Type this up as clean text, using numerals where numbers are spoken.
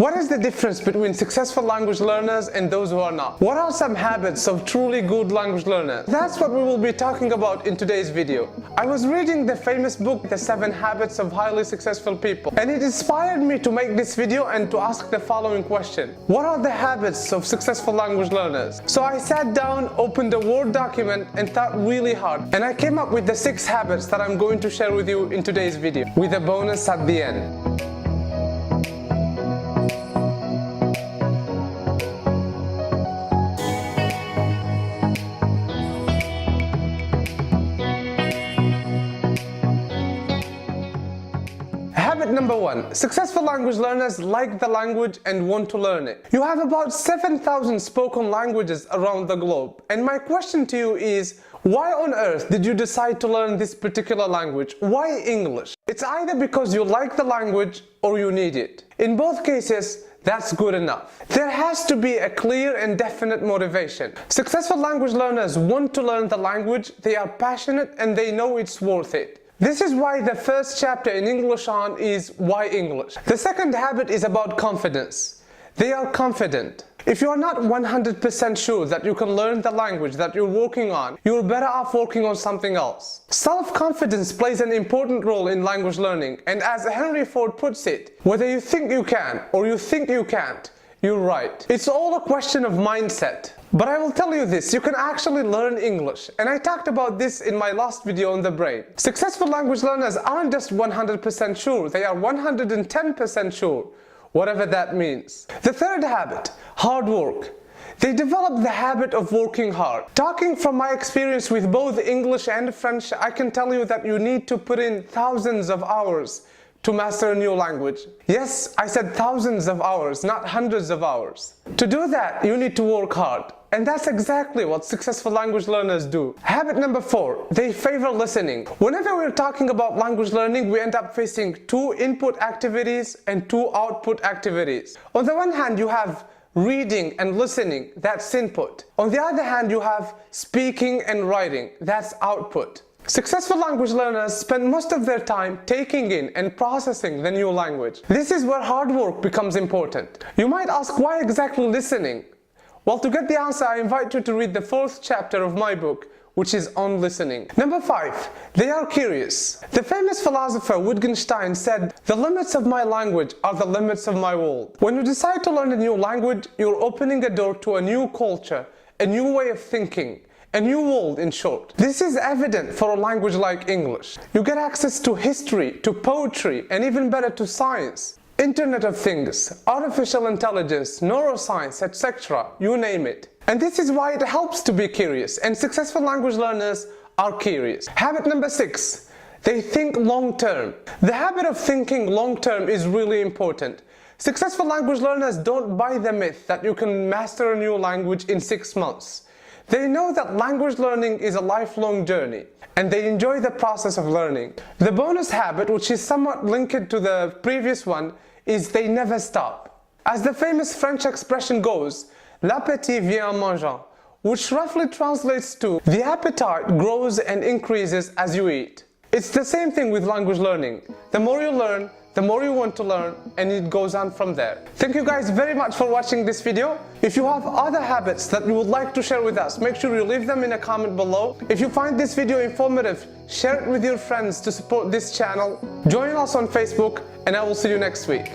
What is the difference between successful language learners and those who are not? What are some habits of truly good language learners? That's what we will be talking about in today's video. I was reading the famous book, The 7 Habits of Highly Successful People, and it inspired me to make this video and to ask the following question. What are the habits of successful language learners? So I sat down, opened a Word document and thought really hard, and I came up with the 6 habits that I'm going to share with you in today's video, with a bonus at the end. Habit number 1. Successful language learners like the language and want to learn it. You have about 7,000 spoken languages around the globe, and my question to you is, why on earth did you decide to learn this particular language? Why English? It's either because you like the language or you need it. In both cases, that's good enough. There has to be a clear and definite motivation. Successful language learners want to learn the language, they are passionate, and they know it's worth it. This is why the first chapter in English On is Why English. The second habit is about confidence. They are confident. If you are not 100% sure that you can learn the language that you're working on, you're better off working on something else. Self-confidence plays an important role in language learning, and as Henry Ford puts it, whether you think you can or you think you can't, you're right. It's all a question of mindset. But I will tell you this, you can actually learn English, and I talked about this in my last video on the brain. Successful language learners aren't just 100% sure, they are 110% sure, whatever that means. The third habit, hard work. They develop the habit of working hard. Talking from my experience with both English and French, I can tell you that you need to put in thousands of hours to master a new language. Yes, I said thousands of hours, not hundreds of hours. To do that, you need to work hard. And that's exactly what successful language learners do. Habit number 4, they favor listening. Whenever we're talking about language learning, we end up facing 2 input activities and 2 output activities. On the one hand, you have reading and listening, that's input. On the other hand, you have speaking and writing, that's output. Successful language learners spend most of their time taking in and processing the new language. This is where hard work becomes important. You might ask, why exactly listening? Well, to get the answer, I invite you to read the 4th chapter of my book, which is on listening. Number 5, they are curious. The famous philosopher Wittgenstein said, "The limits of my language are the limits of my world." When you decide to learn a new language, you're opening a door to a new culture, a new way of thinking, a new world in short. This is evident for a language like English. You get access to history, to poetry, and even better to science. Internet of Things, artificial intelligence, neuroscience, etc. You name it. And this is why it helps to be curious, and successful language learners are curious. Habit number 6, they think long term. The habit of thinking long term is really important. Successful language learners don't buy the myth that you can master a new language in 6 months. They know that language learning is a lifelong journey, and they enjoy the process of learning. The bonus habit, which is somewhat linked to the previous one, is they never stop. As the famous French expression goes, l'appétit vient en mangeant, which roughly translates to the appetite grows and increases as you eat. It's the same thing with language learning. The more you learn, the more you want to learn, and it goes on from there. Thank you guys very much for watching this video. If you have other habits that you would like to share with us, make sure you leave them in a comment below. If you find this video informative, share it with your friends to support this channel. Join us on Facebook, and I will see you next week.